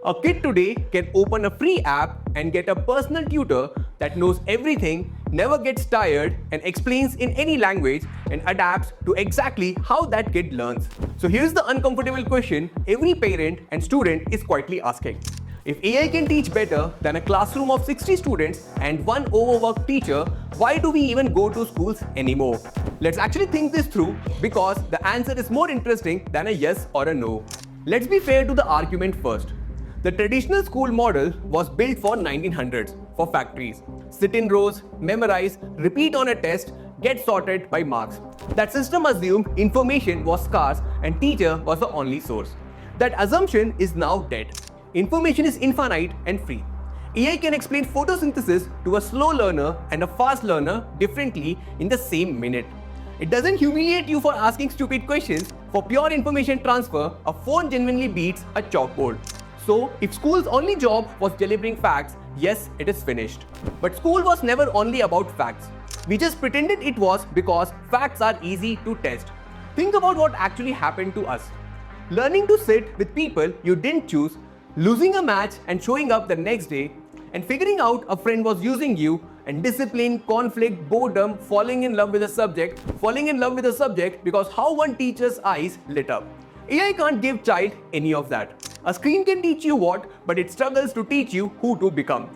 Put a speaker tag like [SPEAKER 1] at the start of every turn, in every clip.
[SPEAKER 1] A kid today can open a free app and get a personal tutor that knows everything, never gets tired, and explains in any language and adapts to exactly how that kid learns. So here's the uncomfortable question every parent and student is quietly asking. If AI can teach better than a classroom of 60 students and one overworked teacher, why do we even go to schools anymore? Let's actually think this through because the answer is more interesting than a yes or a no. Let's be fair to the argument first. The traditional school model was built for 1900s for factories. Sit in rows, memorize, repeat on a test, get sorted by marks. That system assumed information was scarce and teacher was the only source. That assumption is now dead. Information is infinite and free. AI can explain photosynthesis to a slow learner and a fast learner differently in the same minute. It doesn't humiliate you for asking stupid questions. For pure information transfer, a phone genuinely beats a chalkboard. So, if school's only job was delivering facts, yes, it is finished. But school was never only about facts. We just pretended it was because facts are easy to test. Think about what actually happened to us. Learning to sit with people you didn't choose, losing a match and showing up the next day, and figuring out a friend was using you, and discipline, conflict, boredom, falling in love with a subject because how one teacher's eyes lit up. AI can't give child any of that. A screen can teach you what, but it struggles to teach you who to become.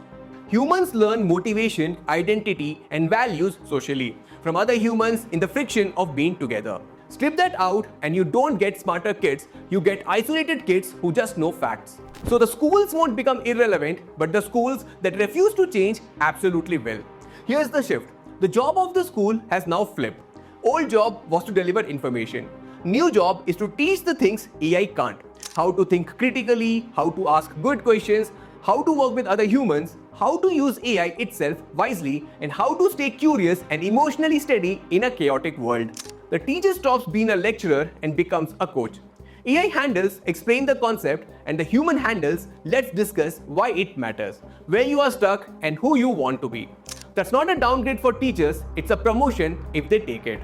[SPEAKER 1] Humans learn motivation, identity, and values socially from other humans in the friction of being together. Strip that out and you don't get smarter kids, you get isolated kids who just know facts. So the schools won't become irrelevant, but the schools that refuse to change absolutely will. Here's the shift. The job of the school has now flipped. Old job was to deliver information. New job is to teach the things AI can't. How to think critically, how to ask good questions, how to work with other humans, how to use AI itself wisely, and how to stay curious and emotionally steady in a chaotic world. The teacher stops being a lecturer and becomes a coach. AI handles explain the concept and the human handles let's discuss why it matters, where you are stuck and who you want to be. That's not a downgrade for teachers, it's a promotion if they take it.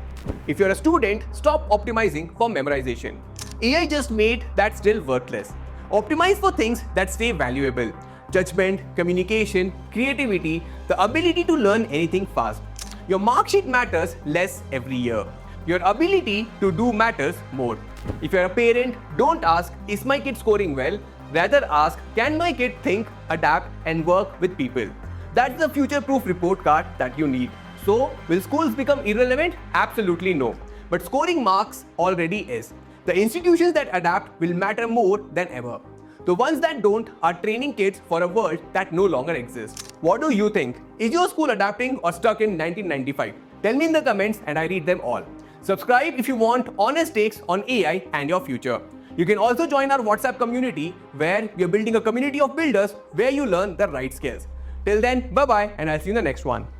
[SPEAKER 1] If you're a student, stop optimizing for memorization. AI just made that still worthless. Optimize for things that stay valuable. Judgment, communication, creativity, the ability to learn anything fast. Your mark sheet matters less every year. Your ability to do matters more. If you're a parent, don't ask, is my kid scoring well? Rather ask, can my kid think, adapt, and work with people? That's the future-proof report card that you need. So, will schools become irrelevant? Absolutely no. But scoring marks already is. The institutions that adapt will matter more than ever. The ones that don't are training kids for a world that no longer exists. What do you think? Is your school adapting or stuck in 1995? Tell me in the comments and I read them all. Subscribe if you want honest takes on AI and your future. You can also join our WhatsApp community where we are building a community of builders where you learn the right skills. Till then, bye-bye and I'll see you in the next one.